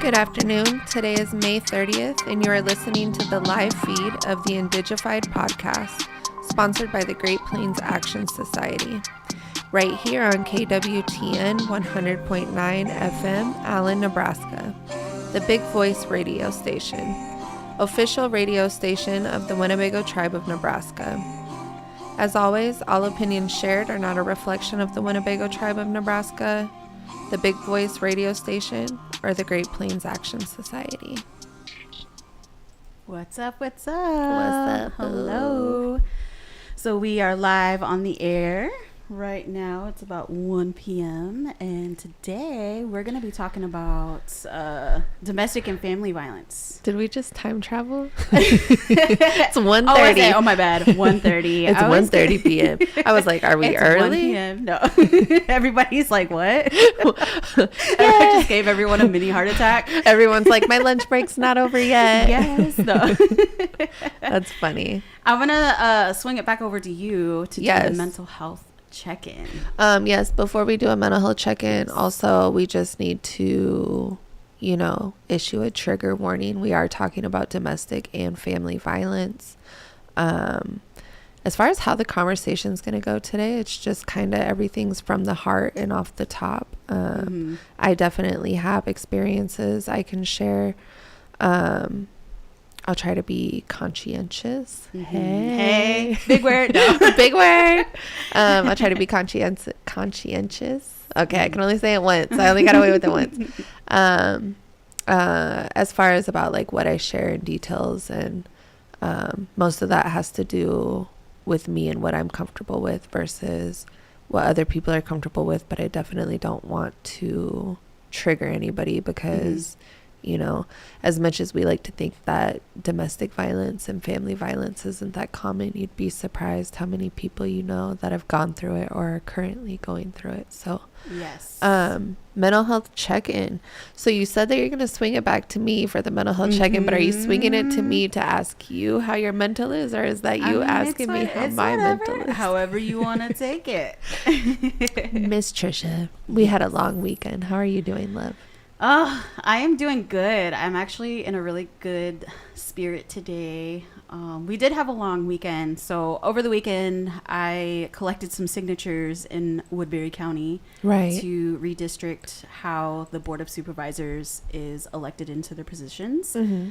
Good afternoon. Today is May 30th, and you are listening to the live feed of the Indigified podcast, sponsored by the Great Plains Action Society, right here on KWTN 100.9 FM, Allen, Nebraska, the Big Voice radio station, official radio station of the Winnebago Tribe of Nebraska. As always, all opinions shared are not a reflection of the Winnebago Tribe of Nebraska, the Big Voice radio station, or the Great Plains Action Society. What's up? What's up? What's up? Hello. So we are live on the air right now. It's about 1 p.m. And today we're going to be talking about domestic and family violence. Did we just time travel? It's 1:30. Oh, my bad. 1:30. It's 1:30 p.m. I was like, are we it's early? 1 p.m. No. Everybody's like, what? I just gave everyone a mini heart attack. Everyone's like, my lunch break's not over yet. Yes. No. That's funny. I'm going to swing it back over to you to do the mental health check-in. Yes, before we do a mental health check-in, also we just need to, issue a trigger warning. We are talking about domestic and family violence. As far as how the conversation is going to go today, it's just kind of everything's from the heart and off the top. I definitely have experiences I can share. I'll try to be conscientious. Mm-hmm. Hey. Big word. No. Big word. I'll try to be conscientious. Okay, I can only say it once. I only got away with it once. As far as about like what I share in details, and most of that has to do with me and what I'm comfortable with versus what other people are comfortable with. But I definitely don't want to trigger anybody because as much as we like to think that domestic violence and family violence isn't that common, you'd be surprised how many people that have gone through it or are currently going through it. So yes. Mental health check-in. So you said that you're going to swing it back to me for the mental health check-in, but are you swinging it to me to ask you how your mental is, or is that you asking me how my mental is? However you want to take it. Miss Trisha, we had a long weekend. How are you doing, love? Oh, I am doing good. I'm actually in a really good spirit today. We did have a long weekend. So over the weekend, I collected some signatures in Woodbury County to redistrict how the Board of Supervisors is elected into their positions. Mm-hmm.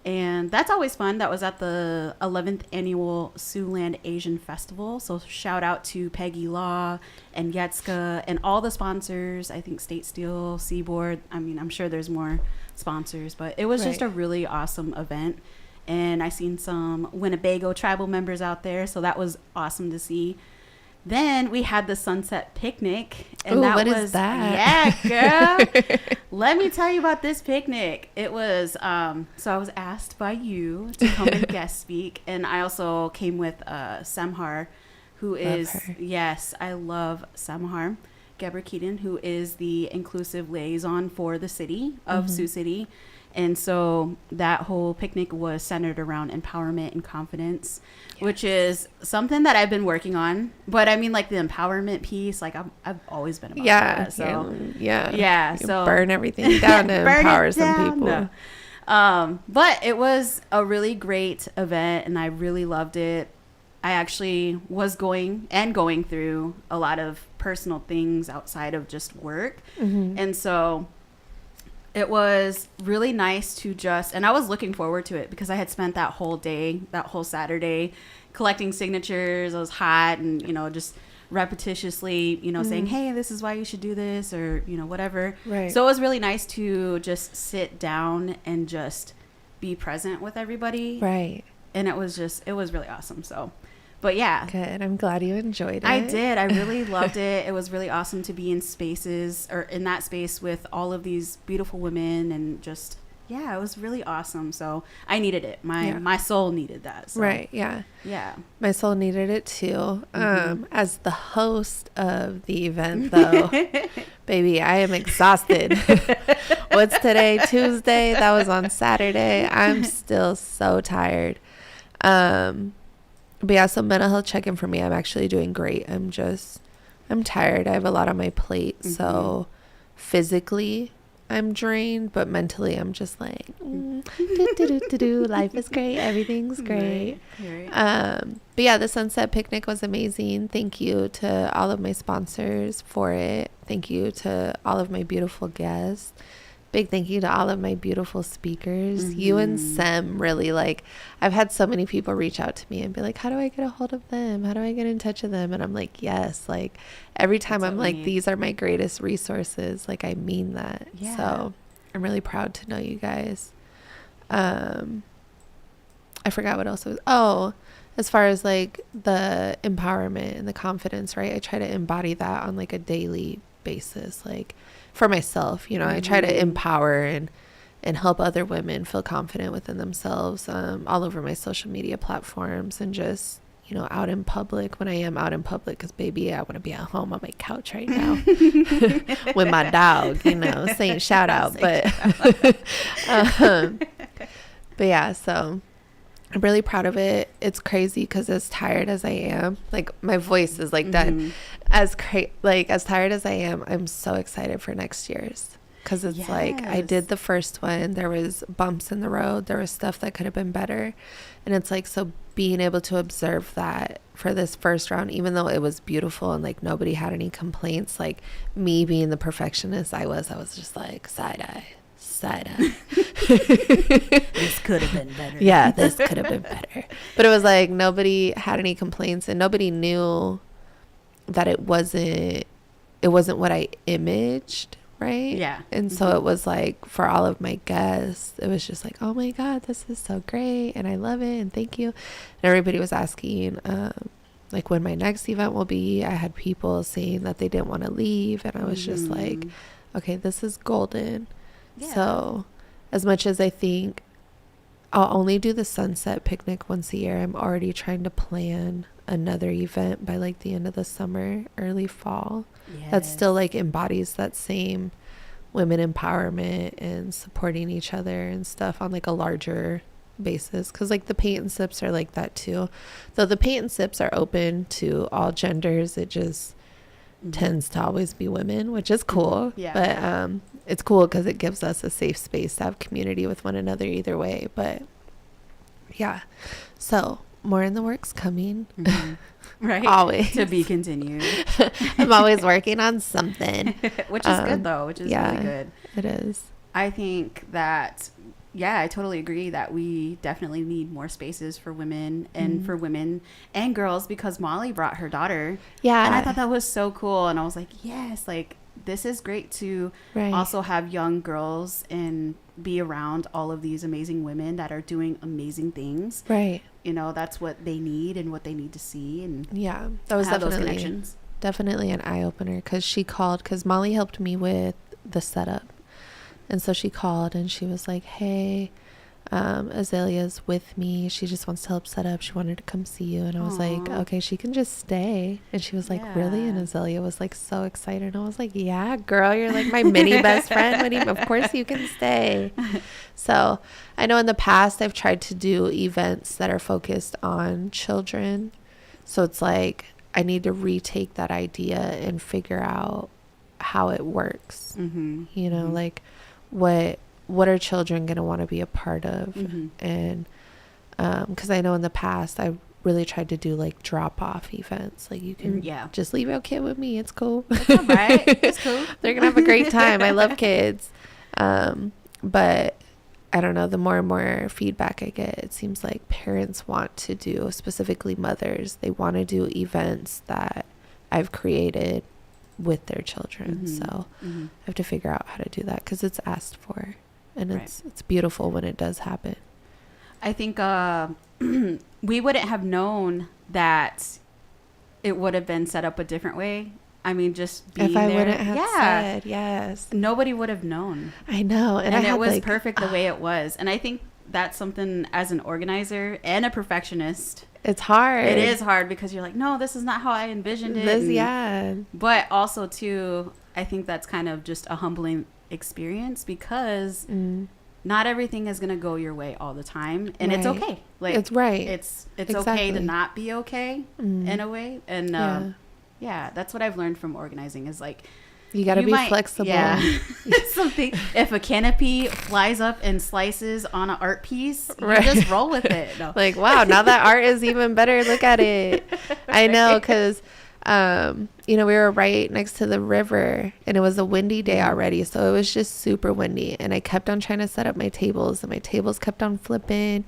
And that's always fun. That was at the 11th annual Siouxland Asian Festival. So shout out to Peggy Law and Yetska and all the sponsors. I think State Steel, Seaboard. I mean, I'm sure there's more sponsors, but it was just a really awesome event. And I seen some Winnebago tribal members out there. So that was awesome to see. Then we had the sunset picnic. And what is that? Yeah, girl. Let me tell you about this picnic. It was, so I was asked by you to come and guest speak. And I also came with Samhar, who is, yes, I love Samhar Geber Keaton, who is the inclusive liaison for the city of Sioux City. And so that whole picnic was centered around empowerment and confidence, which is something that I've been working on. But I mean, like the empowerment piece, like I've always been about that. So so burn everything down to empower some people. No. But it was a really great event, and I really loved it. I actually was going through a lot of personal things outside of just work, and so it was really nice to and I was looking forward to it because I had spent that whole Saturday collecting signatures. I was hot and, just repetitiously, saying, hey, this is why you should do this, or, whatever. Right. So it was really nice to just sit down and just be present with everybody. Right. And it was really awesome. So, but yeah. Good. I'm glad you enjoyed it. I did. I really loved it. It was really awesome to be in that space with all of these beautiful women, and just, it was really awesome. So I needed it. My soul needed that. So. Right. Yeah. Yeah. My soul needed it too. As the host of the event though, baby, I am exhausted. What's today? Tuesday. That was on Saturday. I'm still so tired. But yeah, so mental health check-in for me, I'm actually doing great. I'm tired. I have a lot on my plate. So physically, I'm drained, but mentally I'm just like, life is great. Everything's great. Right. But yeah, the sunset picnic was amazing. Thank you to all of my sponsors for it. Thank you to all of my beautiful guests. Big thank you to all of my beautiful speakers. You and Sem, really, like, I've had so many people reach out to me and be like, how do I get a hold of them? How do I get in touch with them? And I'm like, yes, like, every time I'm like, these are my greatest resources. Like, I mean that. Yeah. So I'm really proud to know you guys. I forgot what else it was. Oh, as far as like the empowerment and the confidence, right? I try to embody that on like a daily basis, like for myself, you know. I try to empower and help other women feel confident within themselves, all over my social media platforms, and just, you know, out in public when I am out in public, because baby, I want to be at home on my couch right now with my dog, you know, saying shout out. But yeah, so I'm really proud of it. It's crazy because as tired as I am, like my voice is like done. As tired as I am, I'm so excited for next year's, because it's like I did the first one. There was bumps in the road. There was stuff that could have been better, and it's like, so being able to observe that for this first round, even though it was beautiful and like nobody had any complaints, like me being the perfectionist I was just like side eye. This could have been better. Yeah, this could have been better. But it was like nobody had any complaints, and nobody knew that it wasn't what I imaged, right? Yeah. And so it was like, for all of my guests, it was just like, oh my God, this is so great, and I love it, and thank you. And everybody was asking like when my next event will be. I had people saying that they didn't want to leave, and I was just like, okay, this is golden. Yeah. So as much as I think I'll only do the sunset picnic once a year, I'm already trying to plan another event by like the end of the summer, early fall. Yes. That still like embodies that same women empowerment and supporting each other and stuff on like a larger basis, because like the paint and sips are like that too. Though the paint and sips are open to all genders, it just tends to always be women, which is cool. Yeah. But it's cool because it gives us a safe space to have community with one another either way. But yeah, so more in the works coming. Right. Always. To be continued. I'm always working on something. Which is good though, which is really good. It is. I think that, yeah, I totally agree that we definitely need more spaces for women and for women and girls, because Molly brought her daughter. Yeah. And I thought that was so cool. And I was like, yes, like this is great to also have young girls and be around all of these amazing women that are doing amazing things. Right. You know, that's what they need and what they need to see. And yeah, that was definitely an eye opener, because she called, because Molly helped me with the setup. And so she called and she was like, hey, Azalea's with me. She just wants to help set up. She wanted to come see you. And I was like, okay, she can just stay. And she was like, really? And Azalea was like so excited. And I was like, yeah, girl, you're like my mini best friend. Of course you can stay. So I know in the past I've tried to do events that are focused on children. So it's like I need to retake that idea and figure out how it works. You know, like what are children going to want to be a part of? And because I know in the past I really tried to do like drop off events, like you can just leave your kid with me, it's cool. That's all right. It's cool. They're gonna have a great time. I love kids. But I don't know, the more and more feedback I get, it seems like parents want to do, specifically mothers, they want to do events that I've created with their children. So I have to figure out how to do that, because it's asked for, and it's beautiful when it does happen. I think we wouldn't have known that it would have been set up a different way. I mean, just being there. If I wouldn't have said, yes. Nobody would have known. I know. And it was perfect the way it was. And I think that's something, as an organizer and a perfectionist, it's hard. It is hard, because you're like, no, this is not how I envisioned it. But also, too, I think that's kind of just a humbling experience, because not everything is going to go your way all the time. And it's okay. Like, it's It's okay to not be okay in a way. And yeah, that's what I've learned from organizing, is like, You got to be flexible. Yeah. Something. If a canopy flies up and slices on an art piece, you just roll with it. No. Like, wow, now that art is even better. Look at it. I know, because, we were right next to the river, and it was a windy day already. So it was just super windy. And I kept on trying to set up my tables, and my tables kept on flipping.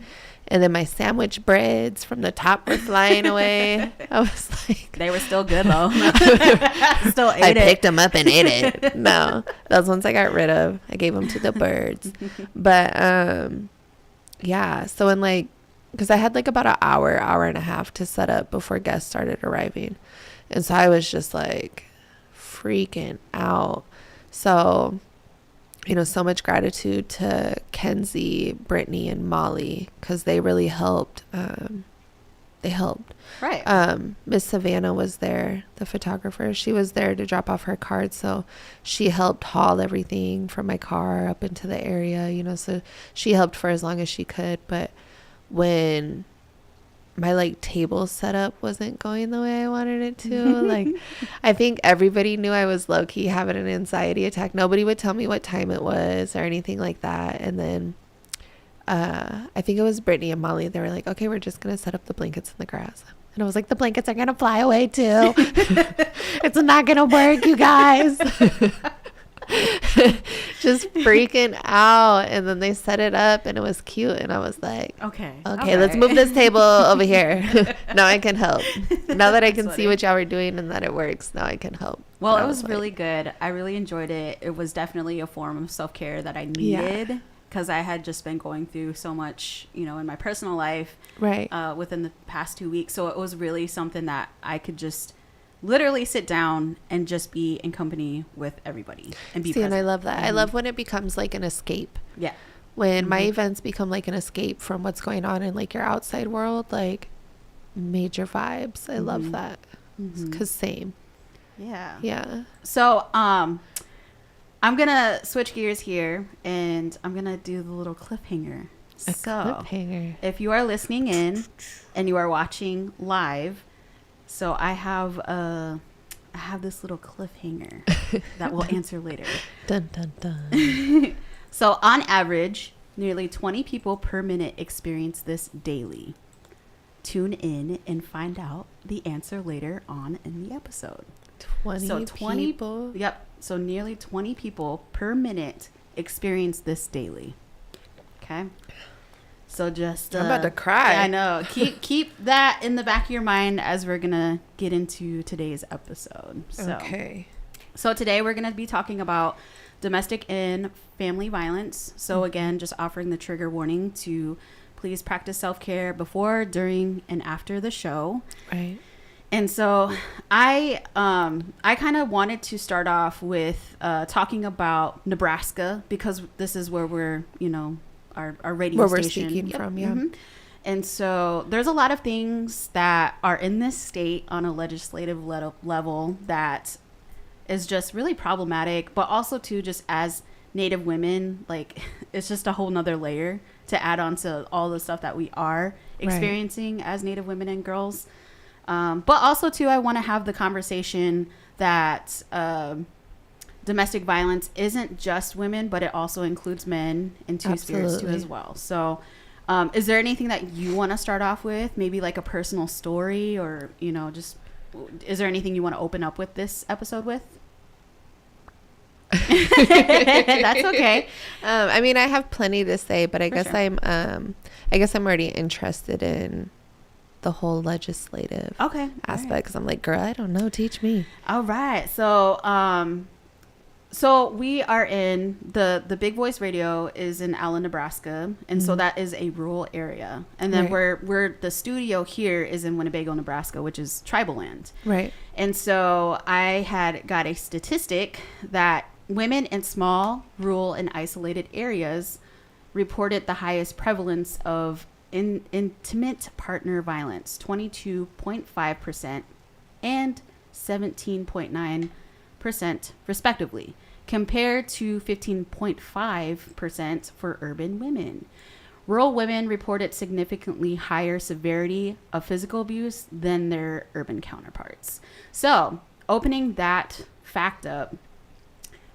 And then my sandwich breads from the top were flying away. I was like... They were still good, though. I picked them up and ate it. No, those ones I got rid of. I gave them to the birds. But, yeah. So, because I had about an hour and a half to set up before guests started arriving. And so I was just freaking out. So... so much gratitude to Kenzie, Brittany, and Molly, because they really helped. They helped. Right. Miss Savannah was there, the photographer. She was there to drop off her card. So she helped haul everything from my car up into the area, so she helped for as long as she could. But when my table setup wasn't going the way I wanted it to, I think everybody knew I was low-key having an anxiety attack. Nobody would tell me what time it was or anything like that. And then I think it was Brittany and Molly. They were like, okay, we're just gonna set up the blankets in the grass. And I was like, the blankets are gonna fly away too. It's not gonna work, you guys. Just freaking out. And then they set it up and it was cute, and I was like, okay, let's move this table over here. Now I can help. Now that I can see what y'all were doing and that it works, now I can help. Well, it was really good. I really enjoyed it. It was definitely a form of self-care that I needed, because I had just been going through so much, in my personal life, right, within the past 2 weeks. So it was really something that I could just literally sit down and just be in company with everybody and be present. And I love that. I love when it becomes an escape. Yeah. When my events become an escape from what's going on in your outside world, major vibes. I love that. Because same. Yeah. Yeah. So, I'm going to switch gears here, and I'm going to do the little cliffhanger. Cliffhanger. If you are listening in and you are watching live, so I have this little cliffhanger that we'll answer later. Dun, dun, dun. So on average, nearly 20 people per minute experience this daily. Tune in and find out the answer later on in the episode. 20 people? Yep. So nearly 20 people per minute experience this daily. Okay. So just I'm about to cry. I know. Keep that in the back of your mind as we're gonna get into today's episode. So today we're gonna be talking about domestic and family violence. So again, just offering the trigger warning to please practice self-care before, during, and after the show. Right. And so I kind of wanted to start off with talking about Nebraska, because this is where we're, our radio where station. We're speaking from, yeah. And so there's a lot of things that are in this state on a legislative level that is just really problematic, but also too, just as Native women, it's just a whole nother layer to add on to all the stuff that we are experiencing as Native women and girls. But also too, I want to have the conversation that domestic violence isn't just women, but it also includes men and two-spirits too as well. So is there anything that you want to start off with? Maybe a personal story, or, just, is there anything you want to open up with this episode with? That's okay. I mean, I have plenty to say, but I guess I'm already interested in the whole legislative aspect, because I'm like, girl, I don't know, teach me. All right. So we are in the Big Voice Radio is in Allen, Nebraska, and so that is a rural area. And then we're the studio here is in Winnebago, Nebraska, which is tribal land. Right. And so I had got a statistic that women in small, rural, and isolated areas reported the highest prevalence of intimate partner violence, 22.5% and 17.9%, respectively, compared to 15.5% for urban women. Rural women reported significantly higher severity of physical abuse than their urban counterparts. So, opening that fact up,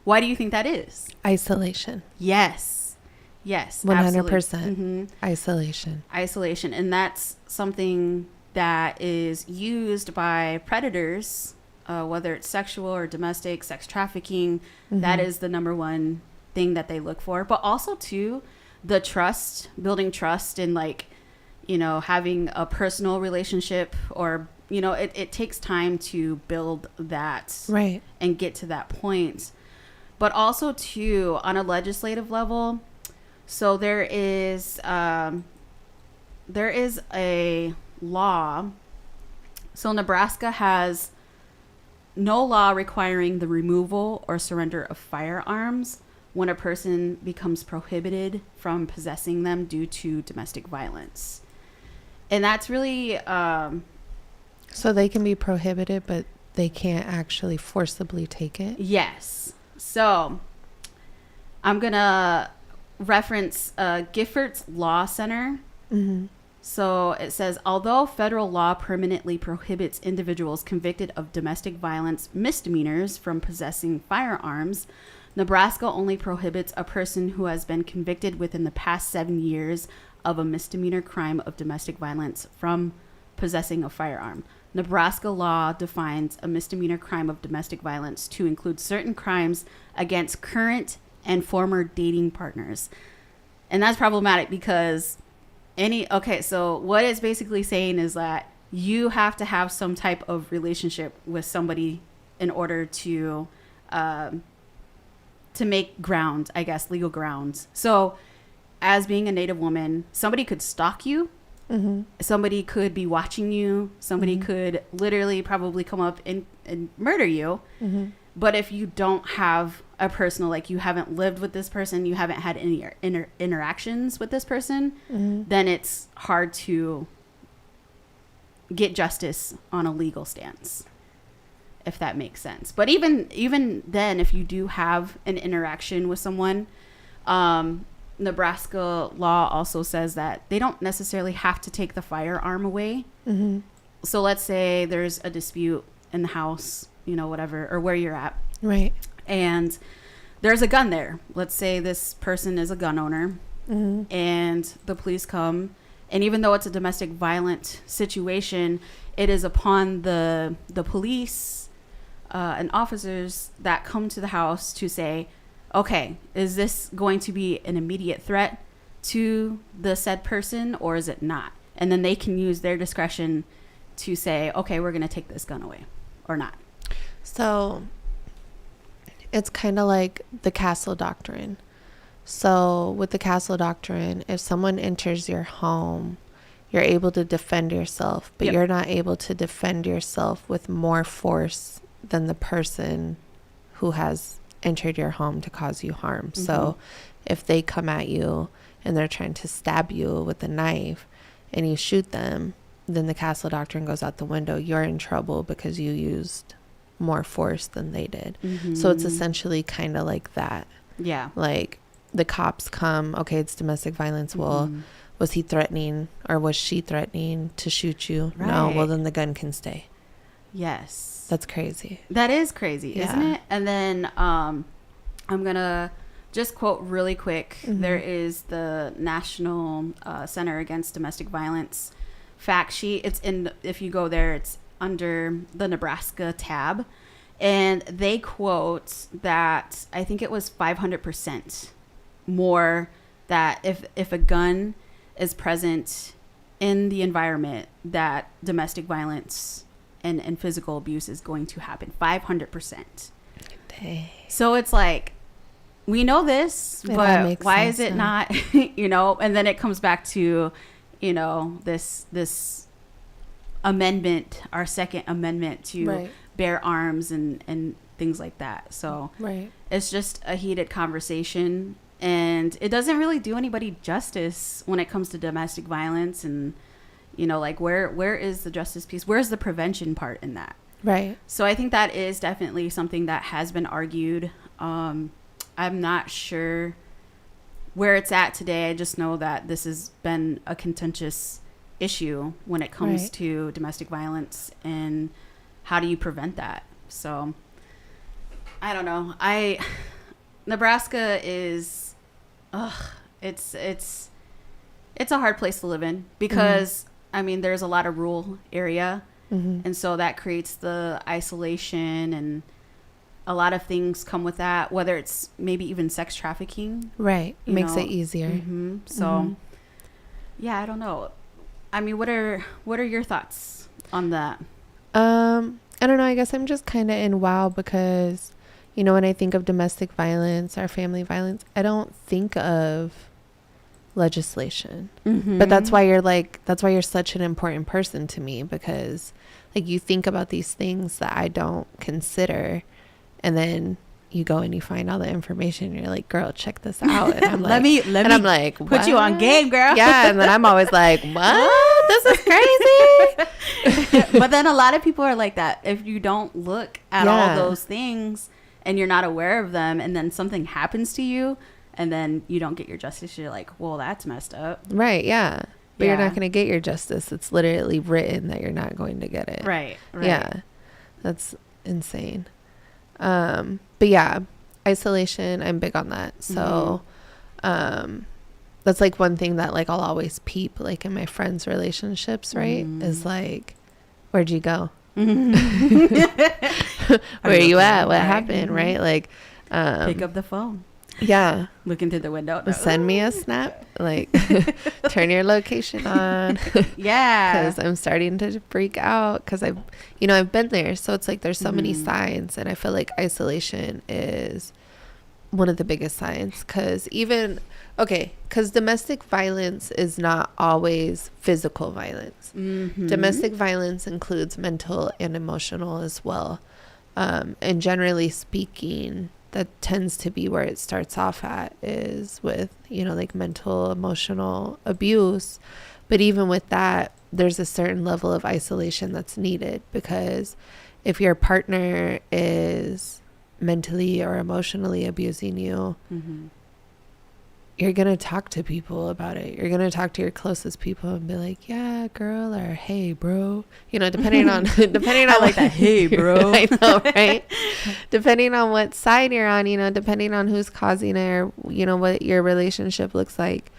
Why do you think that is? Isolation. Yes. Yes. 100%. Isolation. Isolation. And that's something that is used by predators, whether it's sexual or domestic, sex trafficking. That is the number one thing that they look for. But also, too, the trust, building trust and like, you know, having a personal relationship or, you know, it takes time to build that. Right. And get to that point. But also, too, on a legislative level, so there is a law. So Nebraska has no law requiring the removal or surrender of firearms when a person becomes prohibited from possessing them due to domestic violence. And that's really... so they can be prohibited, but they can't actually forcibly take it? Yes. So I'm going to reference Giffords Law Center. So it says, although federal law permanently prohibits individuals convicted of domestic violence misdemeanors from possessing firearms, Nebraska only prohibits a person who has been convicted within the past 7 years of a misdemeanor crime of domestic violence from possessing a firearm. Nebraska law defines a misdemeanor crime of domestic violence to include certain crimes against current and former dating partners. And that's problematic because so what it's basically saying is that you have to have some type of relationship with somebody in order to make ground, I guess, legal grounds. So as being a Native woman, somebody could stalk you. Somebody could be watching you. Somebody could literally probably come up and murder you. But if you don't have a personal, like you haven't lived with this person, you haven't had any interactions with this person, then it's hard to get justice on a legal stance, if that makes sense. But even then, if you do have an interaction with someone, Nebraska law also says that they don't necessarily have to take the firearm away. So let's say there's a dispute in the house, you know, whatever, or where you're at. Right. And there's a gun there. Let's say this person is a gun owner and the police come. And even though it's a domestic violent situation, it is upon the police and officers that come to the house to say, okay, is this going to be an immediate threat to the said person or is it not? And then they can use their discretion to say, okay, we're going to take this gun away or not. So it's kind of like the castle doctrine. So with the castle doctrine, if someone enters your home, you're able to defend yourself, but you're not able to defend yourself with more force than the person who has entered your home to cause you harm. So if they come at you and they're trying to stab you with a knife and you shoot them, then the castle doctrine goes out the window. You're in trouble because you used more force than they did. So it's essentially kind of like that. Yeah. Like the cops come, okay, it's domestic violence. Well, was he threatening or was she threatening to shoot you? Right. No. Well, then the gun can stay. Yes. That's crazy. That is crazy, isn't it? And then I'm going to just quote really quick. There is the National Center Against Domestic Violence fact sheet. It's if you go there, it's under the Nebraska tab. And they quote that I think it was 500% more that if a gun is present in the environment, that domestic violence and physical abuse is going to happen. 500%. Dang. So it's like, we know this, but why is it not, you know? And then it comes back to, you know, this amendment, our second amendment to bear arms and things like that. So it's just a heated conversation, and it doesn't really do anybody justice when it comes to domestic violence. And, you know, like where is the justice piece? Where's the prevention part in that? Right. So I think that is definitely something that has been argued. I'm not sure where it's at today. I just know that this has been a contentious issue when it comes to domestic violence and how do you prevent that. So I don't know. Nebraska is, it's a hard place to live in because, I mean, there's a lot of rural area. And so that creates the isolation, and a lot of things come with that, whether it's maybe even sex trafficking. Right. Makes it easier. So, yeah, I don't know. I mean, what are your thoughts on that? I don't know. I guess I'm just kind of in wow because, you know, when I think of domestic violence or family violence, I don't think of legislation. But that's why you're such an important person to me, because like you think about these things that I don't consider, and then you go and you find all the information. You're like, girl, check this out. And I'm like, I'm like, put what? you on game, girl. Yeah. And then I'm always like, what? This is crazy. But then a lot of people are like that. If you don't look at all those things and you're not aware of them, and then something happens to you, and then you don't get your justice, you're like, well, that's messed up. Right. Yeah. But you're not going to get your justice. It's literally written that you're not going to get it. Right. Yeah. That's insane. But yeah, isolation, I'm big on that. So, that's like one thing that like I'll always peep like in my friends' relationships, right? Is like, where'd you go? Where are you at? What happened? Right? Like, pick up the phone. Yeah. Look into the window. Send me a snap. Like, turn your location on. Yeah. Because I'm starting to freak out because I've been there. So it's like there's so many signs. And I feel like isolation is one of the biggest signs. Because domestic violence is not always physical violence. Domestic violence includes mental and emotional as well. And generally speaking, that tends to be where it starts off at, is with, you know, like mental, emotional abuse. But even with that, there's a certain level of isolation that's needed, because if your partner is mentally or emotionally abusing you, you're going to talk to people about it. You're going to talk to your closest people and be like, yeah, girl, or hey, bro, you know, depending on I like that. Hey, bro. I know, right? Depending on what side you're on, you know, depending on who's causing it, or, you know, what your relationship looks like.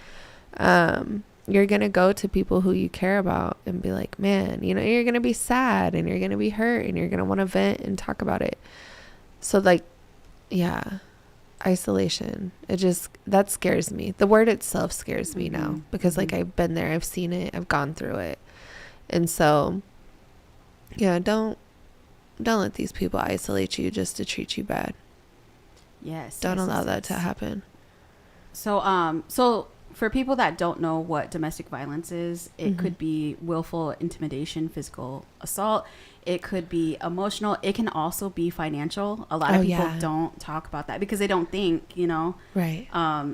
You're going to go to people who you care about and be like, man, you know, you're going to be sad and you're going to be hurt and you're going to want to vent and talk about it. So like, yeah. Isolation, that scares me. The word itself scares me now, because like I've been there, I've seen it, I've gone through it. And so yeah, don't let these people isolate you just to treat you bad. Don't allow that to happen. So for people that don't know what domestic violence is, it could be willful intimidation, physical assault. It could be emotional. It can also be financial. A lot of people don't talk about that because they don't think, you know. Right.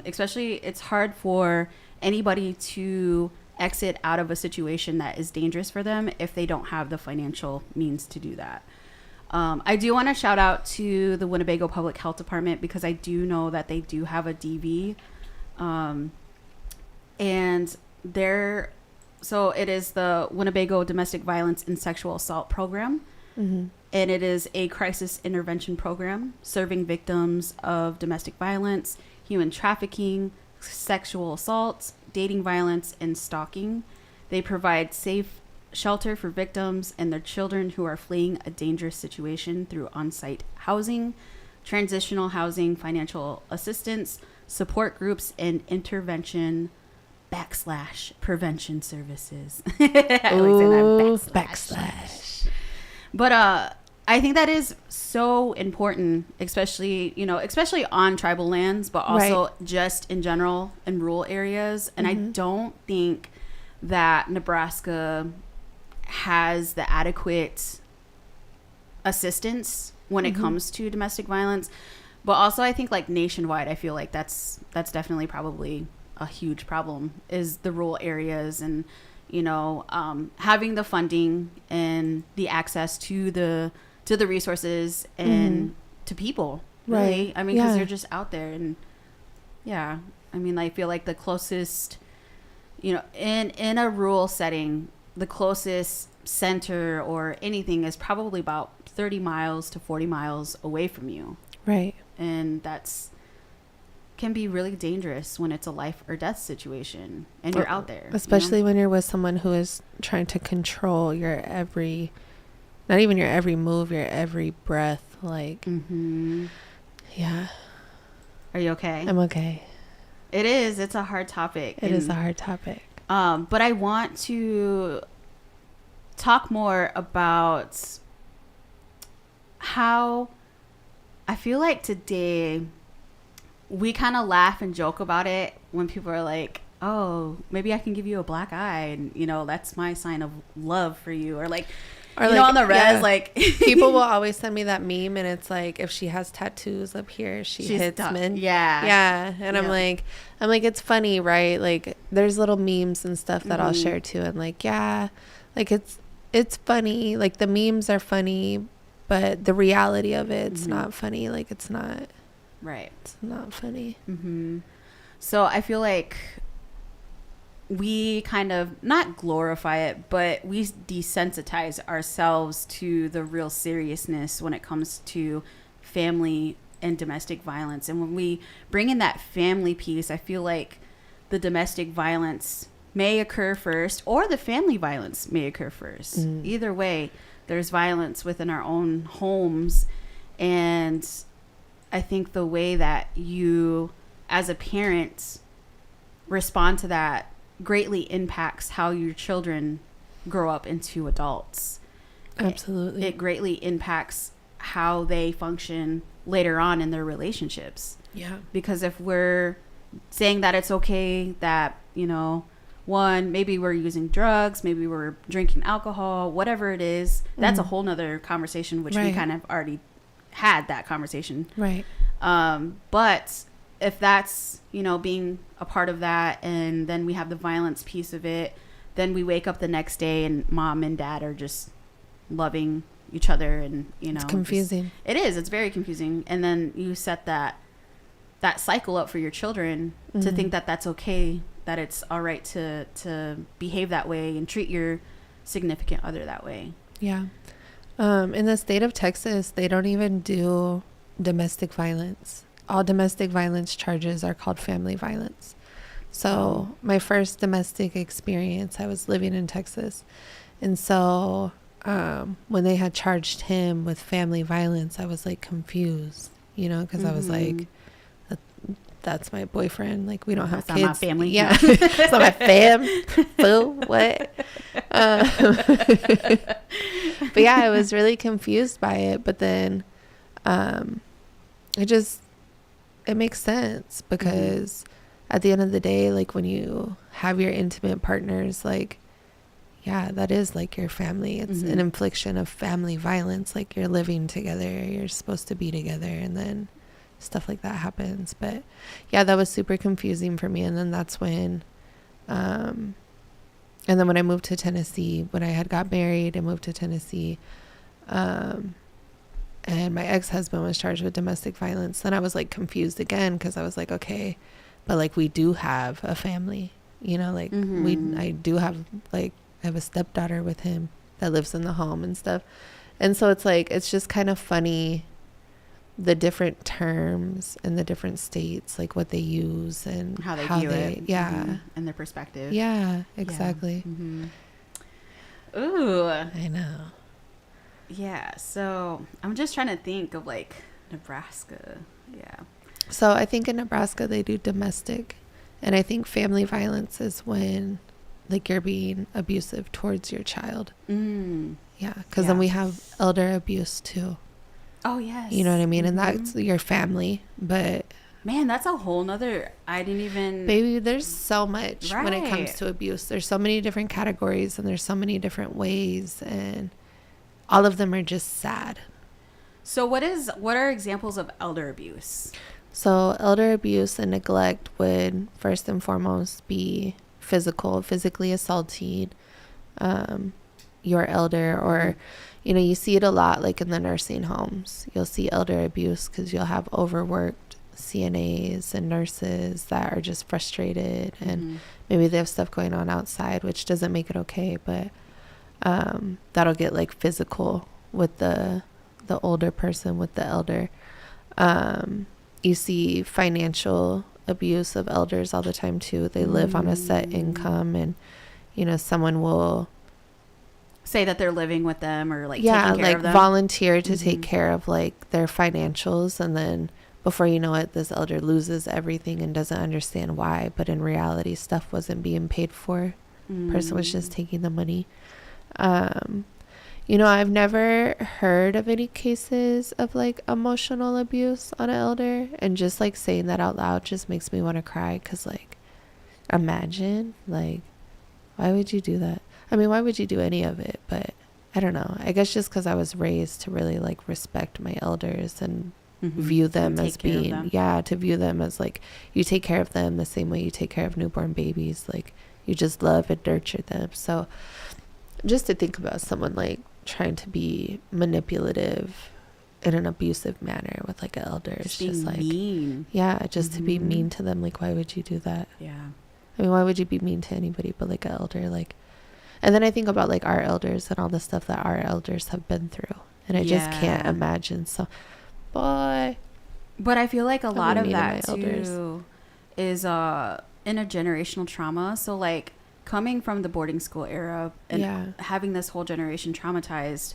Especially, it's hard for anybody to exit out of a situation that is dangerous for them if they don't have the financial means to do that. I do want to shout out to the Winnebago Public Health Department, because I do know that they do have a DV. And so it is the Winnebago Domestic Violence and Sexual Assault Program. And it is a crisis intervention program serving victims of domestic violence, human trafficking, sexual assault, dating violence, and stalking. They provide safe shelter for victims and their children who are fleeing a dangerous situation through on-site housing, transitional housing, financial assistance, support groups, and intervention/prevention services. I like saying that, backslash. But I think that is so important, especially on tribal lands, but also just in general in rural areas. And I don't think that Nebraska has the adequate assistance when it comes to domestic violence. But also, I think like nationwide, I feel like that's definitely probably a huge problem, is the rural areas, and having the funding and the access to the resources and to people, really. Right. I mean, because you're just out there, and I mean, I feel like the closest, in a rural setting, the closest center or anything is probably about 30 miles to 40 miles away from you. Right. And that's can be really dangerous when it's a life or death situation and you're out there. Especially when you're with someone who is trying to control your every, not even your every move, your every breath. Like, yeah. Are you okay? I'm okay. It is. It's a hard topic. It is a hard topic. But I want to talk more about how I feel like today we kind of laugh and joke about it when people are like, oh, maybe I can give you a black eye, and you know, that's my sign of love for you, or like, or you know, on the res, like people will always send me that meme, and it's like, if she has tattoos up here, she's hits men. Yeah. And I'm like, it's funny, right? Like, there's little memes and stuff that I'll share too, and like, yeah, like it's funny, like the memes are funny, but the reality of it's not funny. Like, it's not right. It's not funny. So I feel like we kind of not glorify it, but we desensitize ourselves to the real seriousness when it comes to family and domestic violence. And when we bring in that family piece, I feel like the domestic violence may occur first, or the family violence may occur first. Either way, there's violence within our own homes. And I think the way that you, as a parent, respond to that greatly impacts how your children grow up into adults. Absolutely. It greatly impacts how they function later on in their relationships. Yeah. Because if we're saying that it's okay that, you know, one, maybe we're using drugs, maybe we're drinking alcohol, whatever it is, that's a whole nother conversation, which we kind of already had that conversation. Right. But if that's, you know, being a part of that, and then we have the violence piece of it, then we wake up the next day and mom and dad are just loving each other, and, you know, it's confusing. It's very confusing. And then you set that cycle up for your children to think that that's okay, that it's all right to behave that way and treat your significant other that way. Yeah. In the state of Texas, they don't even do domestic violence. All domestic violence charges are called family violence. So my first domestic experience, I was living in Texas. And so when they had charged him with family violence, I was like confused, you know, because I was like, that's my boyfriend. Like, we don't have kids. Not my family. Yeah. It's not my fam. Boo. What? But yeah, I was really confused by it. But then it makes sense, because at the end of the day, like, when you have your intimate partners, like, yeah, that is like your family. It's an infliction of family violence. Like, you're living together, you're supposed to be together, and then stuff like that happens. But yeah, that was super confusing for me. And then that's when and then when I moved to Tennessee, when I had got married and moved to Tennessee, and my ex-husband was charged with domestic violence, then I was like confused again, because I was like, okay, but like, we do have a family, you know, like I do have, like, I have a stepdaughter with him that lives in the home and stuff. And so it's like, it's just kind of funny, the different terms in the different states, like what they use and how they view it. Yeah. And their perspective. Yeah, exactly. Yeah. Ooh. I know. Yeah. So I'm just trying to think of, like, Nebraska. Yeah. So I think in Nebraska they do domestic, and I think family violence is when, like, you're being abusive towards your child. Yeah. Because then we have elder abuse too. Oh, yes. You know what I mean? And that's your family. But man, that's a whole nother, I didn't even... Baby, there's so much when it comes to abuse. There's so many different categories, and there's so many different ways, and all of them are just sad. So what are examples of elder abuse? So elder abuse and neglect would first and foremost be physically assaulting your elder, or, you know, you see it a lot, like in the nursing homes. You'll see elder abuse because you'll have overworked CNAs and nurses that are just frustrated, and maybe they have stuff going on outside, which doesn't make it okay, but that'll get like physical with the older person, with the elder. you see financial abuse of elders all the time too. They live on a set income, and someone will say that they're living with them, or like taking care of them. Volunteer to take care of like their financials, and then before you know it, this elder loses everything and doesn't understand why, but in reality stuff wasn't being paid for. Person was just taking the money. I've never heard of any cases of like emotional abuse on an elder, and just like saying that out loud just makes me want to cry, because like imagine, like, why would you do that? I mean, why would you do any of it? But I don't know, I guess just because I was raised to really like respect my elders and view them as being to view them as like, you take care of them the same way you take care of newborn babies, like you just love and nurture them. So just to think about someone like trying to be manipulative in an abusive manner with like an elder, it's just like mean. To be mean to them, like why would you do that? I mean, why would you be mean to anybody but like an elder? Like, and then I think about like our elders and all the stuff that our elders have been through, and I just can't imagine. So but I feel like a lot of that too is intergenerational trauma. So like coming from the boarding school era and having this whole generation traumatized,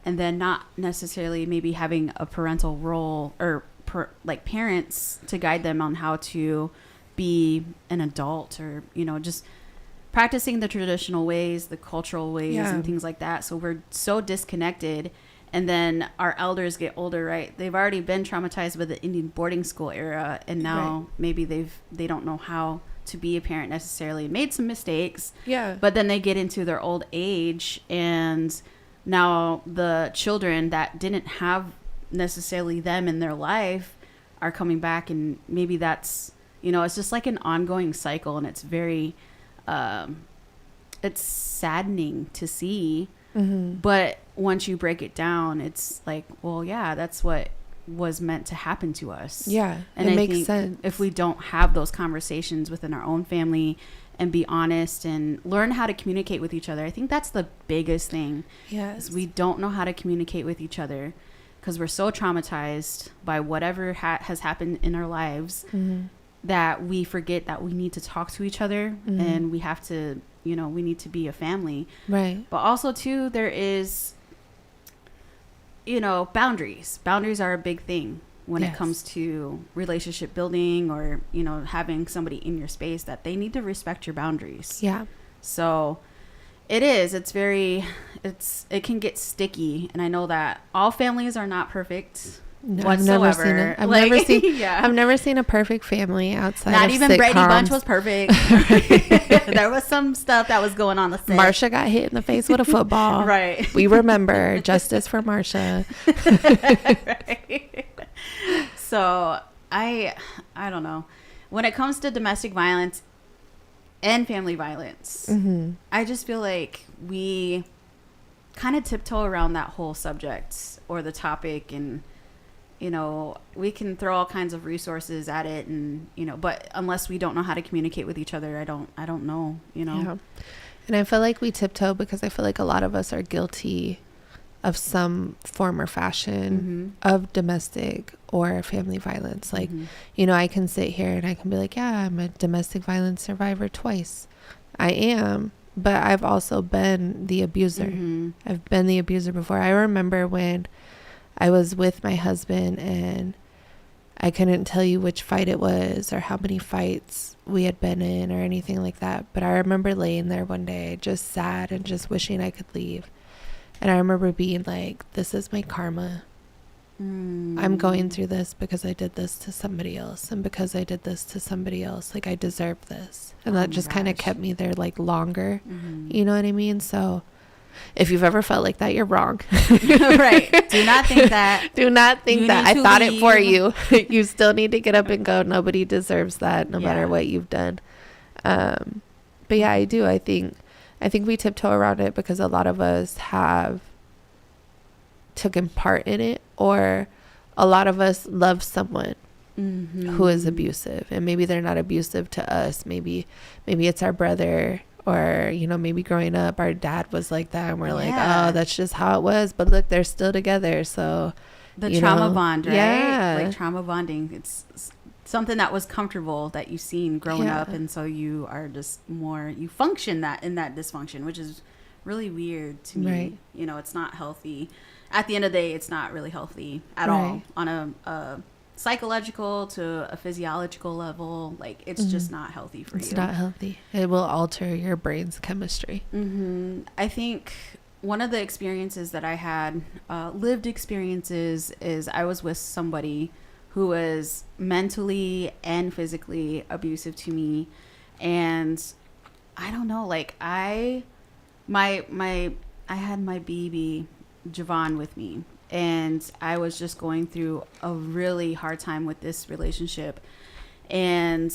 and then not necessarily maybe having a parental role or like parents to guide them on how to be an adult, or just practicing the traditional ways, the cultural ways and things like that. So we're so disconnected. And then our elders get older, right? They've already been traumatized by the Indian boarding school era, and now maybe they don't know how to be a parent necessarily, made some mistakes. But then they get into their old age, and now the children that didn't have necessarily them in their life are coming back, and maybe that's, it's just like an ongoing cycle, and it's very it's saddening to see. But once you break it down, it's like, well, that's what was meant to happen to us. And it makes sense. If we don't have those conversations within our own family and be honest and learn how to communicate with each other, I think that's the biggest thing. Is we don't know how to communicate with each other because we're so traumatized by whatever has happened in our lives that we forget that we need to talk to each other, and we have to, we need to be a family. But also too, there is, boundaries. Boundaries are a big thing when it comes to relationship building, or, having somebody in your space, that they need to respect your boundaries. So it can get sticky. And I know that all families are not perfect. No, whatsoever. I've never seen a perfect family outside not of even sitcoms. Brady Bunch was perfect. There was some stuff that was going on the set. Marsha got hit in the face with a football. We remember. Justice for Marsha. So I don't know, when it comes to domestic violence and family violence, I just feel like we kind of tiptoe around that whole subject or the topic, and we can throw all kinds of resources at it, and but unless we don't know how to communicate with each other, I don't know. And I feel like we tiptoe because I feel like a lot of us are guilty of some form or fashion of domestic or family violence. Like I can sit here and I can be like, I'm a domestic violence survivor twice. I am, but I've also been the abuser. I've been the abuser before. I remember when I was with my husband, and I couldn't tell you which fight it was or how many fights we had been in or anything like that. But I remember laying there one day just sad and just wishing I could leave. And I remember being like, this is my karma. I'm going through this because I did this to somebody else, and because I did this to somebody else, like I deserve this. And that just kind of kept me there like longer. You know what I mean? So if you've ever felt like that, you're wrong. Right. Do not think that. Do not think that. I thought it for you. You still need to get up and go. Nobody deserves that, no matter what you've done. But yeah, I do. I think we tiptoe around it because a lot of us have taken part in it, or a lot of us love someone who is abusive, and maybe they're not abusive to us. Maybe it's our brother. Or, maybe growing up, our dad was like that, and we're like, oh, that's just how it was. But look, they're still together. So, The trauma bond, right? Yeah. Like trauma bonding. It's something that was comfortable that you've seen growing up. And so you are just more, you function that in that dysfunction, which is really weird to me. Right. You know, it's not healthy. At the end of the day, it's not really healthy at all on a psychological to a physiological level. Like, it's just not healthy for you. It's not healthy. It will alter your brain's chemistry. I think one of the experiences that I had, lived experiences, is I was with somebody who was mentally and physically abusive to me. And I don't know, like I had my baby Javon with me, and I was just going through a really hard time with this relationship. And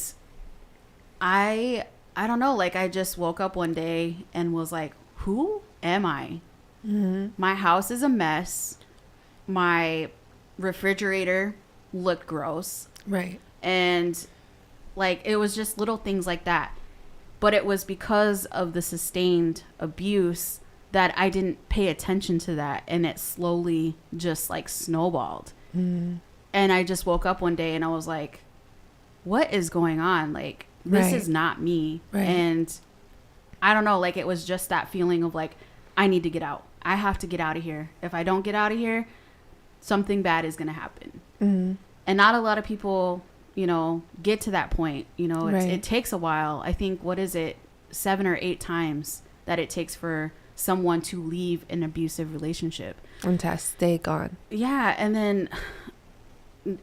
I don't know, like I just woke up one day and was like, who am I? My house is a mess. My refrigerator looked gross. Right. And like, it was just little things like that. But it was because of the sustained abuse that I didn't pay attention to that. And it slowly just like snowballed. And I just woke up one day and I was like, what is going on? Like, this is not me. And I don't know, like, it was just that feeling of like, I need to get out. I have to get out of here. If I don't get out of here, something bad is going to happen. And not a lot of people, you know, get to that point. You know, it takes a while. I think, 7 or 8 times that it takes for someone to leave an abusive relationship. And to stay gone. Yeah. And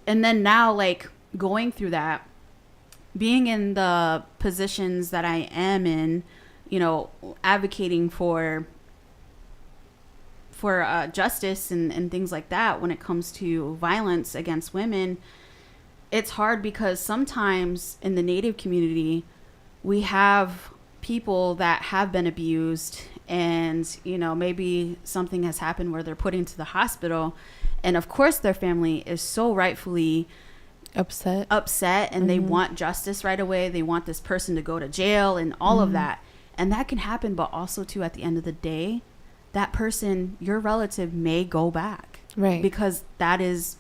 then now, like, going through that, being in the positions that I am in, you know, advocating for justice and things like that when it comes to violence against women, it's hard because sometimes in the Native community, we have people that have been abused, and, you know, maybe something has happened where they're put into the hospital, and of course their family is so rightfully upset, and they want justice right away. They want this person to go to jail and all of that. And that can happen, but also too, at the end of the day, that person, your relative, may go back. Right. Because that's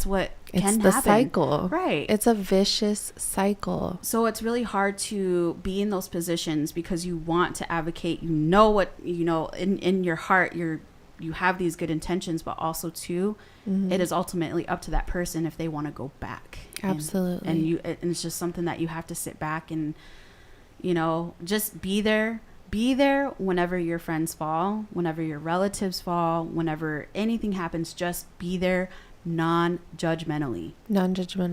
what can happen. It's the cycle. Right. It's a vicious cycle. So it's really hard to be in those positions because you want to advocate, you know what, you know, in your heart, you have these good intentions, but also too, it is ultimately up to that person if they want to go back. Absolutely. And it's just something that you have to sit back and, you know, just be there whenever your friends fall, whenever your relatives fall, whenever anything happens. Just be there non-judgmentally.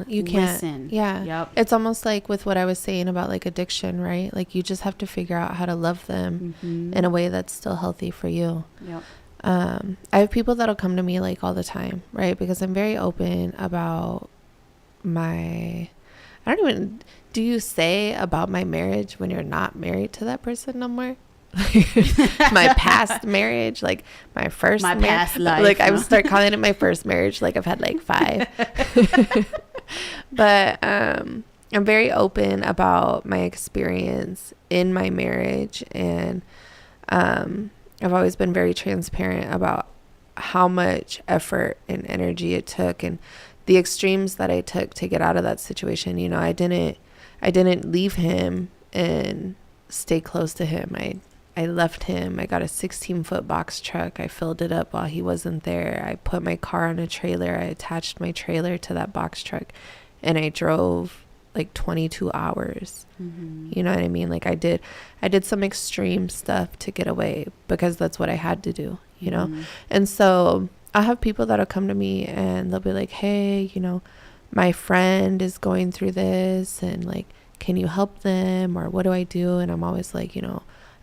You can't listen. Yeah. Yep. It's almost like with what I was saying about like addiction, right? Like, you just have to figure out how to love them in a way that's still healthy for you. Yep. I have people that'll come to me like all the time, right? Because I'm very open about do you say about my marriage when you're not married to that person no more? My past marriage, like my past life. Like, I would start calling it my first marriage. Like, I've had like 5. But I'm very open about my experience in my marriage, and I've always been very transparent about how much effort and energy it took and the extremes that I took to get out of that situation. You know, I didn't leave him and stay close to him. I left him. I got a 16-foot box truck. I filled it up while he wasn't there. I put my car on a trailer. I attached my trailer to that box truck, and I drove like 22 hours. You know what I mean? Like, I did some extreme stuff to get away because that's what I had to do, you know? And so I'll have people that'll come to me and they'll be like, hey, you know, my friend is going through this, and like, can you help them, or what do I do? And I'm always like, you know,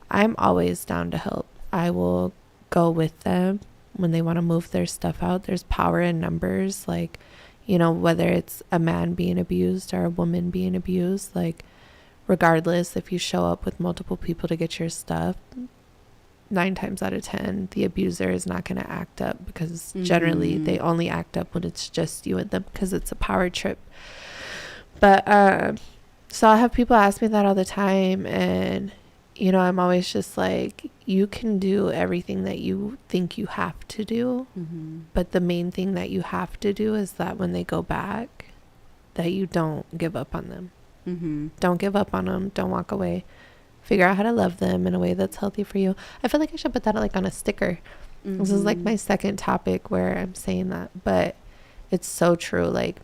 I'm always down to help. I will go with them when they want to move their stuff out. There's power in numbers. Like, you know, whether it's a man being abused or a woman being abused, like, regardless, if you show up with multiple people to get your stuff, 9 times out of 10, the abuser is not going to act up, because generally they only act up when it's just you and them, because it's a power trip. But so I'll have people ask me that all the time, and you know, I'm always just like, you can do everything that you think you have to do. But the main thing that you have to do is that when they go back, that you don't give up on them. Don't give up on them. Don't walk away. Figure out how to love them in a way that's healthy for you. I feel like I should put that like on a sticker. This is like my second topic where I'm saying that, but it's so true. Like,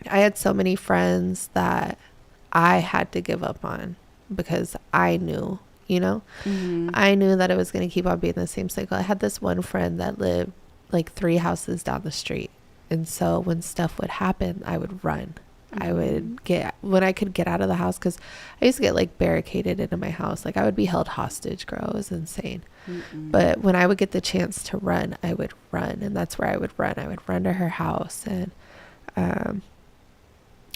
I had so many friends that I had to give up on because I knew, you know, I knew that it was going to keep on being the same cycle. I had this one friend that lived like 3 houses down the street. And so when stuff would happen, I would run. I would when I could get out of the house, because I used to get like barricaded into my house. Like, I would be held hostage, girl. It was insane. But when I would get the chance to run, I would run. And that's where I would run. I would run to her house, and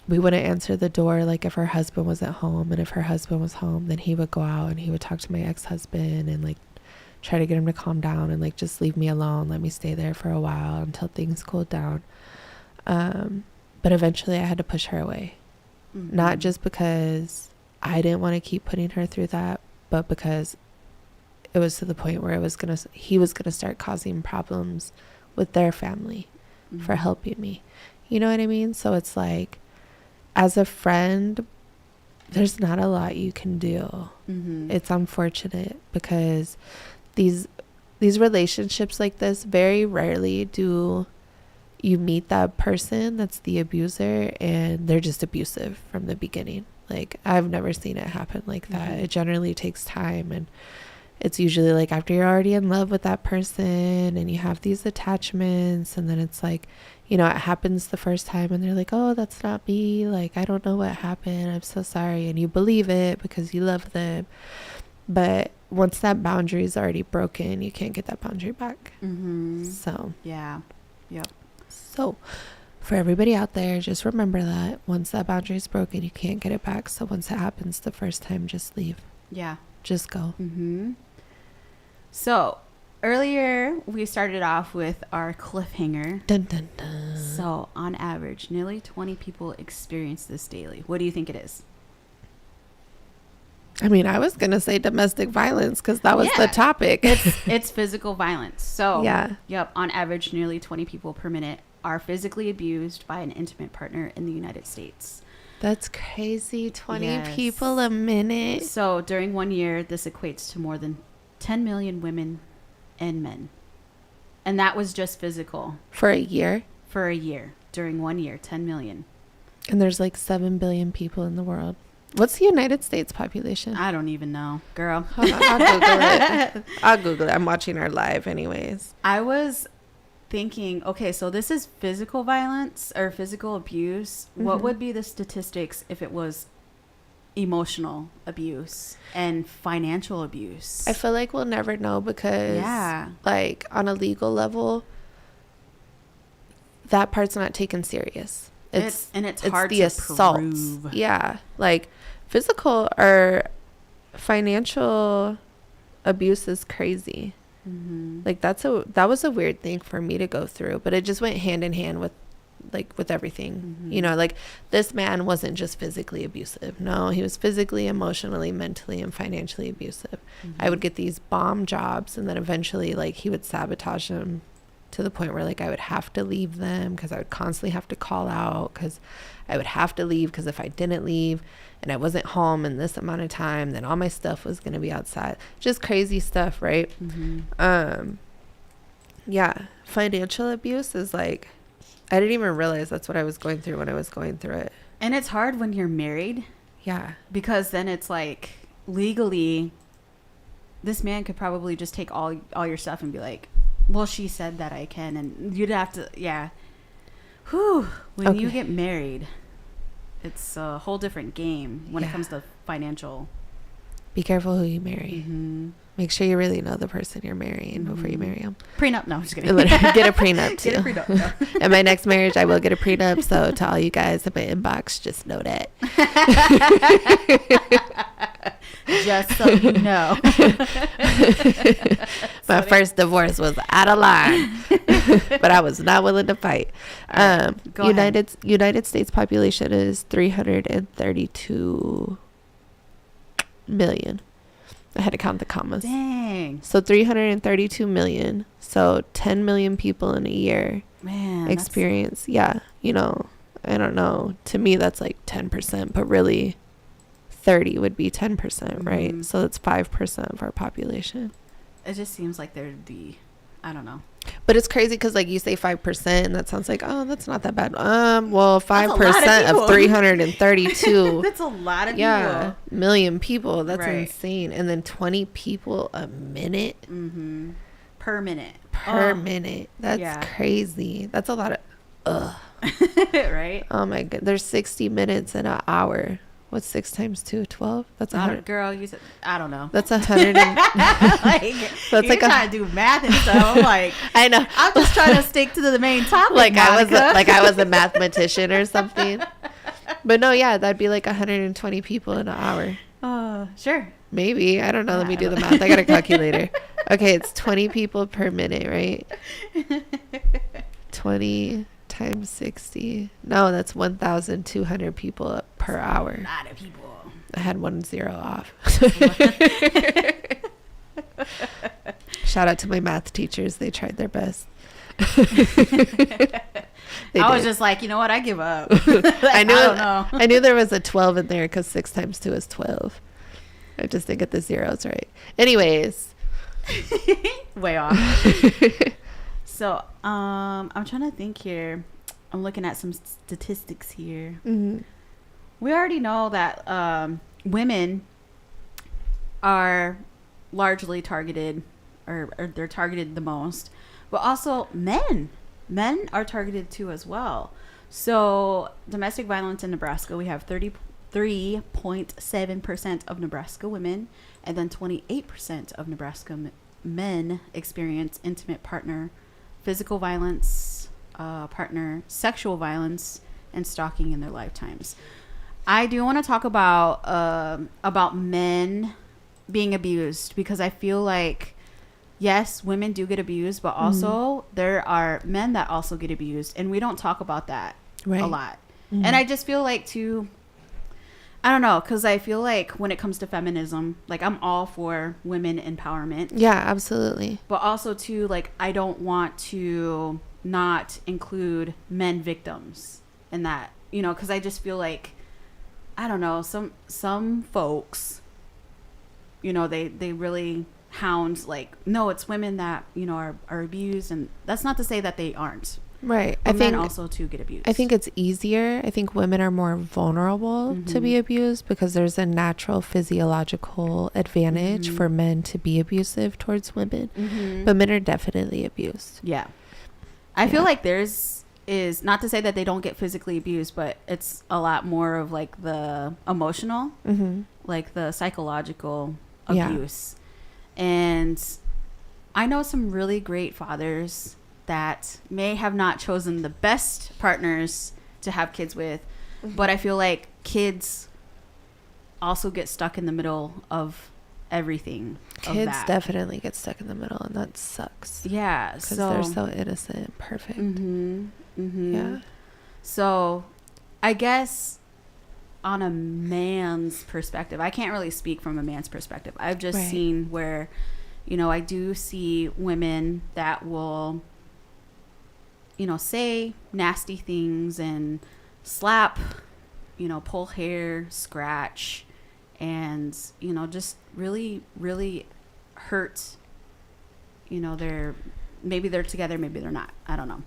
we wouldn't answer the door like if her husband was at home. And if her husband was home, then he would go out and he would talk to my ex-husband and like try to get him to calm down and like just leave me alone, let me stay there for a while until things cooled down. But eventually I had to push her away. Not just because I didn't want to keep putting her through that, but because it was to the point where he was gonna start causing problems with their family for helping me. You know what I mean? So it's like, as a friend, there's not a lot you can do. It's unfortunate because these relationships like this, very rarely do you meet that person that's the abuser and they're just abusive from the beginning. Like, I've never seen it happen like that. It generally takes time, and it's usually like after you're already in love with that person and you have these attachments, and then it's like, you know, it happens the first time and they're like, oh, that's not me. Like, I don't know what happened. I'm so sorry. And you believe it because you love them. But once that boundary is already broken, you can't get that boundary back. So, yeah. Yep. So for everybody out there, just remember that once that boundary is broken, you can't get it back. So once it happens the first time, just leave. Yeah. Just go. So earlier we started off with our cliffhanger. Dun, dun, dun. So on average, nearly 20 people experience this daily. What do you think it is? I mean, I was going to say domestic violence because that was the topic. It's physical violence. So, yeah. On average, nearly 20 people per minute are physically abused by an intimate partner in the United States. That's crazy. 20 people a minute. So during 1 year, this equates to more than 10 million women and men. And that was just physical. For a year? For a year. During 1 year, 10 million. And there's like 7 billion people in the world. What's the United States population? I don't even know, girl. Hold on, I'll Google it. I'm watching our live anyways. I was thinking, okay, so this is physical violence or physical abuse. What would be the statistics if it was emotional abuse and financial abuse? I feel like we'll never know because, like, on a legal level, that part's not taken serious. It's hard the to assault. prove. Yeah, like physical or financial abuse is crazy. Like that was a weird thing for me to go through, but it just went hand in hand with everything. You know, like, this man wasn't just physically abusive. No, he was physically, emotionally, mentally, and financially abusive. I would get these bomb jobs, and then eventually, like, he would sabotage them to the point where, like, I would have to leave them because I would constantly have to call out because I would have to leave, because if I didn't leave and I wasn't home in this amount of time, then all my stuff was going to be outside. Just crazy stuff, right? Yeah, financial abuse is like, I didn't even realize that's what I was going through when I was going through it. And it's hard when you're married. Yeah. Because then it's like, legally, this man could probably just take all your stuff and be like, well, she said that I can, and you'd have to, When you get married, it's a whole different game when it comes to financial. Be careful who you marry. Make sure you really know the person you're marrying before you marry them. Prenup? No, I'm just kidding. Get a prenup, too. Get a prenup, no. In my next marriage, I will get a prenup, so to all you guys in my inbox, just know that. Just so you know. My first divorce was out of line, but I was not willing to fight. United States population is 332 million. I had to count the commas. Dang. So 332 million. So 10 million people in a year. Man. Experience. Yeah. You know, I don't know. To me, that's like 10%, but really 30 would be 10%, right? So that's 5% of our population. It just seems like there'd be, I don't know. But it's crazy because, like, you say 5%, and that sounds like, oh, that's not that bad. Well, 5% of 332. That's a lot of people. Million people. That's right. insane. And then 20 people a minute. Per minute. Per minute. That's crazy. That's a lot of, right? Oh, my God. There's 60 minutes in an hour. What's 6 times 2? 12? That's 100. Girl, you said, I don't know. That's 100. Like, that's you're trying to do math and stuff. I'm like, I know. I'm just trying to stick to the main topic. Like I was a mathematician or something. But no, yeah, that'd be like 120 people in an hour. Sure. Maybe. I don't know. Let me do the math. I got a calculator. Okay, it's 20 people per minute, right? 20 times 60. No, that's 1,200 people per hour. A lot of people. I had 1 0 off. Shout out to my math teachers. They tried their best. I was just like, you know what? I give up. I don't know. I knew there was a 12 in there because 6 times 2 is 12. I just didn't get the zeros right. Anyways. Way off. So, I'm trying to think here. I'm looking at some statistics here. We already know that women are largely targeted, or they're targeted the most, but also men are targeted too as well. So domestic violence in Nebraska, we have 33.7% of Nebraska women, and then 28% of Nebraska men experience intimate partner physical violence, partner sexual violence, and stalking in their lifetimes. I do want to talk about men being abused, because I feel like, yes, women do get abused, but also there are men that also get abused, and we don't talk about that a lot. And I just feel like, too, I don't know, because I feel like when it comes to feminism, like, I'm all for women empowerment. Yeah, absolutely. But also, too, like, I don't want to not include men victims in that, you know, because I just feel like, I don't know, some folks, you know, they really hound, like, no, it's women that, you know, are abused, and that's not to say that they aren't. Right. But men also too get abused. I think it's easier. I think women are more vulnerable to be abused because there's a natural physiological advantage for men to be abusive towards women. But men are definitely abused. Yeah. I feel like there's is not to say that they don't get physically abused, but it's a lot more of like the emotional, like the psychological abuse. And I know some really great fathers that may have not chosen the best partners to have kids with, but I feel like kids also get stuck in the middle of everything. Kids definitely get stuck in the middle, and that sucks. Yeah, because they're so innocent and perfect. Yeah. So I guess on a man's perspective, I can't really speak from a man's perspective. I've just seen where, you know, I do see women that will, you know, say nasty things and slap, you know, pull hair, scratch, and, you know, just really, really hurt, you know, maybe they're together, maybe they're not. I don't know.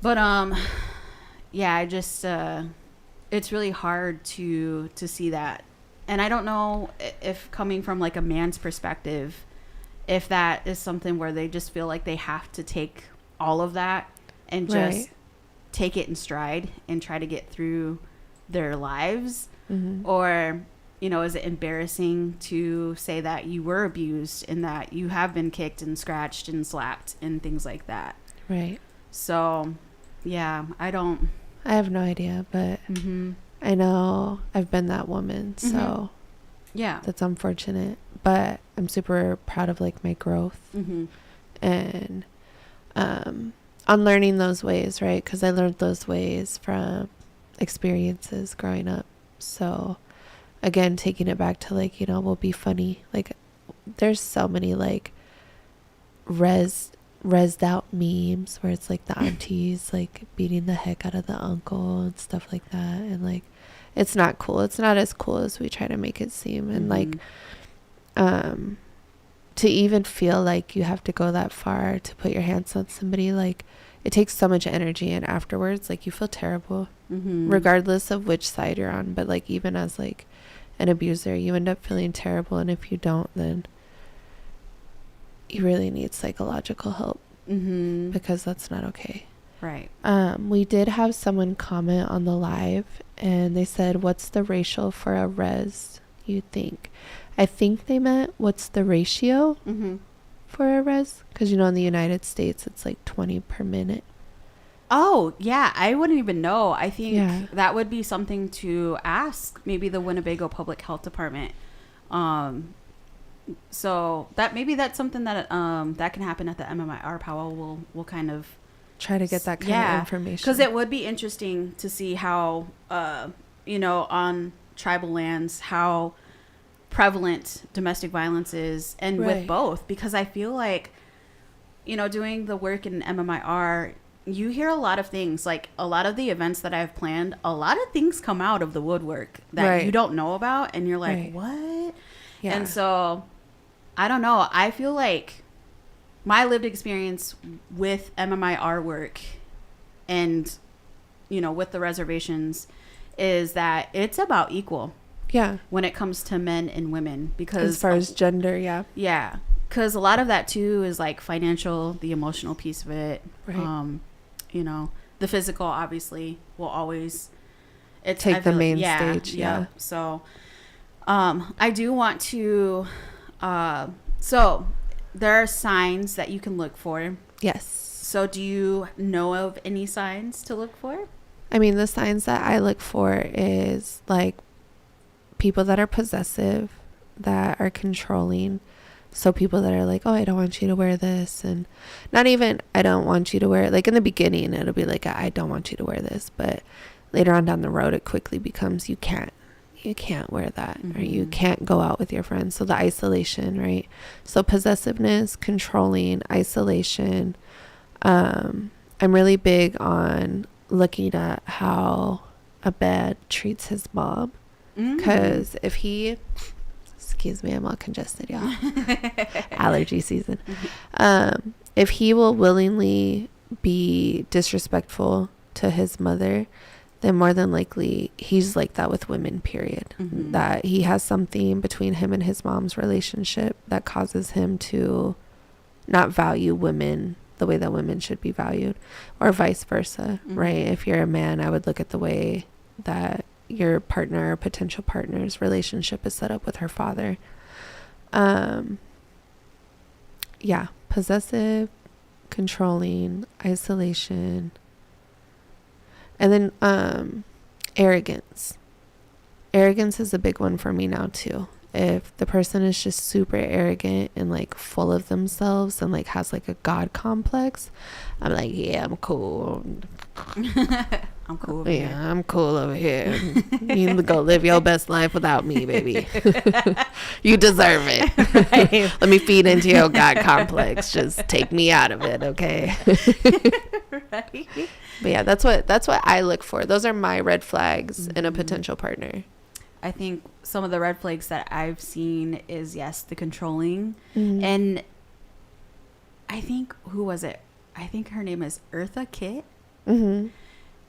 But, yeah, I just, it's really hard to see that. And I don't know if coming from like a man's perspective, if that is something where they just feel like they have to take all of that and just take it in stride and try to get through their lives, or, you know, is it embarrassing to say that you were abused and that you have been kicked and scratched and slapped and things like that. Right. So, yeah, I have no idea, but I know I've been that woman, so yeah, that's unfortunate, but I'm super proud of like my growth and unlearning those ways, right? Because I learned those ways from experiences growing up. So again, taking it back to like, we'll be funny. Like there's so many like resed out memes where it's like the aunties like beating the heck out of the uncle and stuff like that, and like it's not cool. It's not as cool as we try to make it seem. And like to even feel like you have to go that far to put your hands on somebody, like it takes so much energy, and afterwards like you feel terrible regardless of which side you're on. But like even as like an abuser, you end up feeling terrible, and if you don't, then you really need psychological help because that's not okay. Right. We did have someone comment on the live, and they said, what's the ratio for a res, you think? I think they meant what's the ratio for a res, because in the United States it's like 20 per minute. Oh yeah, I wouldn't even know. I think that would be something to ask maybe the Winnebago Public Health Department. So that's something that that can happen at the MMIR powwow. We'll kind of try to get that kind of information, because it would be interesting to see how on tribal lands how prevalent domestic violence is, and with both, because I feel like doing the work in MMIR, you hear a lot of things, like a lot of the events that I've planned, a lot of things come out of the woodwork that you don't know about, and you're like, what? Yeah. And so I don't know, I feel like my lived experience with MMIR work and with the reservations is that it's about equal when it comes to men and women, because as far as gender, because a lot of that too is like financial, the emotional piece of it, the physical obviously will always take the main stage. So I do want to so there are signs that you can look for. Yes. So do you know of any signs to look for? I mean, the signs that I look for is like people that are possessive, that are controlling. So people that are like, oh, I don't want you to wear this, and not even I don't want you to wear it. Like in the beginning, it'll be like, I don't want you to wear this, but later on down the road, it quickly becomes you can't wear that, or you can't go out with your friends. So the isolation, right? So possessiveness, controlling, isolation. I'm really big on looking at how a bad treats his mom, because if he, excuse me, I'm all congested, y'all. Allergy season. If he will willingly be disrespectful to his mother, then more than likely he's like that with women, period. That he has something between him and his mom's relationship that causes him to not value women the way that women should be valued, or vice versa, right? If you're a man, I would look at the way that your partner or potential partner's relationship is set up with her father. Possessive, controlling, isolation, and then arrogance. Arrogance is a big one for me now too. If the person is just super arrogant and like full of themselves and like has like a god complex, I'm like, yeah, I'm cool. I'm cool over here. I'm cool over here. You need to go live your best life without me, baby. You deserve it. Right. Let me feed into your god complex. Just take me out of it, okay? Right. But yeah, that's what I look for. Those are my red flags in a potential partner. I think some of the red flags that I've seen is, yes, the controlling. And I think, who was it? I think her name is Eartha Kitt. And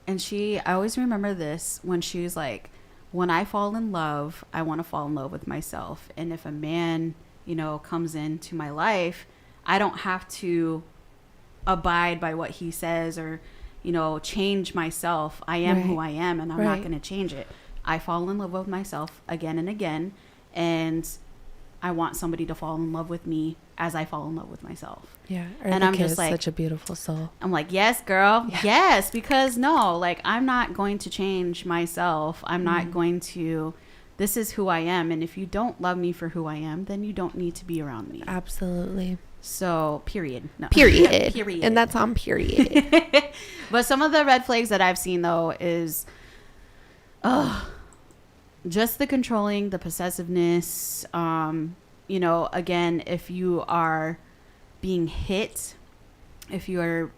I always remember this when she was like, when I fall in love, I want to fall in love with myself. And if a man, comes into my life, I don't have to abide by what he says or, change myself. I am who I am, and I'm not going to change it. I fall in love with myself again and again, and I want somebody to fall in love with me as I fall in love with myself. Yeah. And I'm just like, such a beautiful soul. I'm like, yes, girl. Yeah. Yes. Because no, like, I'm not going to change myself. I'm not going to, this is who I am. And if you don't love me for who I am, then you don't need to be around me. Absolutely. So period. No. Period. Period. And that's on period. But some of the red flags that I've seen though is, just the controlling, the possessiveness, again, if you are being hit, if you are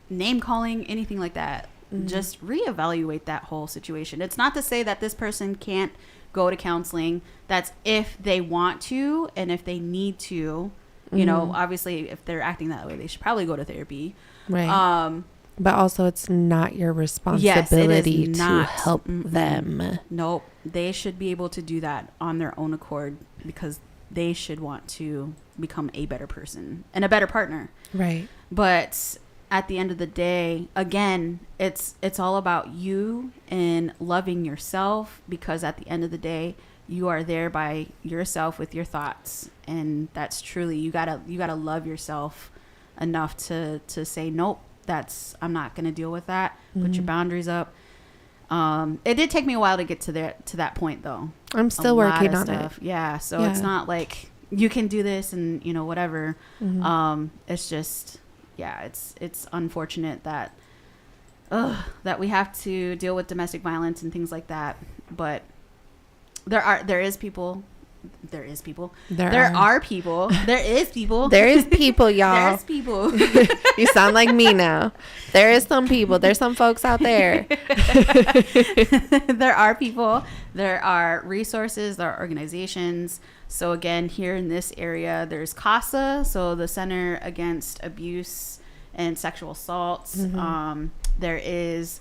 name calling, anything like that, just reevaluate that whole situation. It's not to say that this person can't go to counseling. That's if they want to and if they need to. Obviously, if they're acting that way, they should probably go to therapy. Right. But also, it's not your responsibility to help them. Nope. They should be able to do that on their own accord because they should want to become a better person and a better partner. Right. But at the end of the day, again, it's all about you and loving yourself, because at the end of the day, you are there by yourself with your thoughts, and that's truly, you gotta love yourself enough to say, nope, I'm not gonna deal with that. Put your boundaries up. It did take me a while to get to that point, though. I'm still working on it. Yeah, so it's not like you can do this and whatever. It's just, it's unfortunate that we have to deal with domestic violence and things like that. But there are people, y'all. There's people, y'all. There's people. You sound like me now. There is some people. There's some folks out there. There are people. There are resources. There are organizations. So again, here in this area, there's CASA, so the Center Against Abuse and Sexual Assaults. There is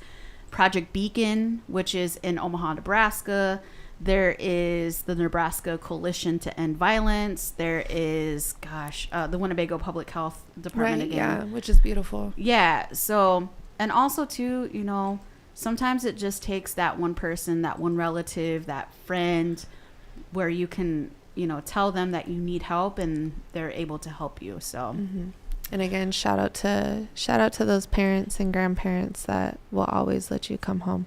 Project Beacon, which is in Omaha, Nebraska. There is the Nebraska Coalition to End Violence. There is, the Winnebago Public Health Department again. Yeah, which is beautiful. Yeah. So, and also too, sometimes it just takes that one person, that one relative, that friend, where you can, tell them that you need help and they're able to help you. So, and again, shout out to those parents and grandparents that will always let you come home.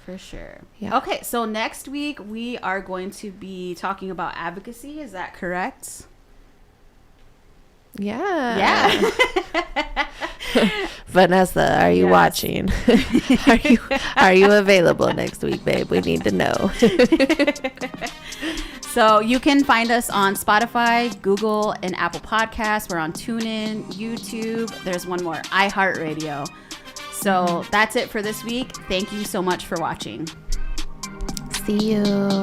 For sure. Yeah. Okay, so next week we are going to be talking about advocacy. Is that correct? Yeah. Vanessa, are you watching? Are you available next week, babe? We need to know. So you can find us on Spotify, Google, and Apple Podcasts. We're on TuneIn, YouTube. There's one more, iHeartRadio. So that's it for this week. Thank you so much for watching. See you.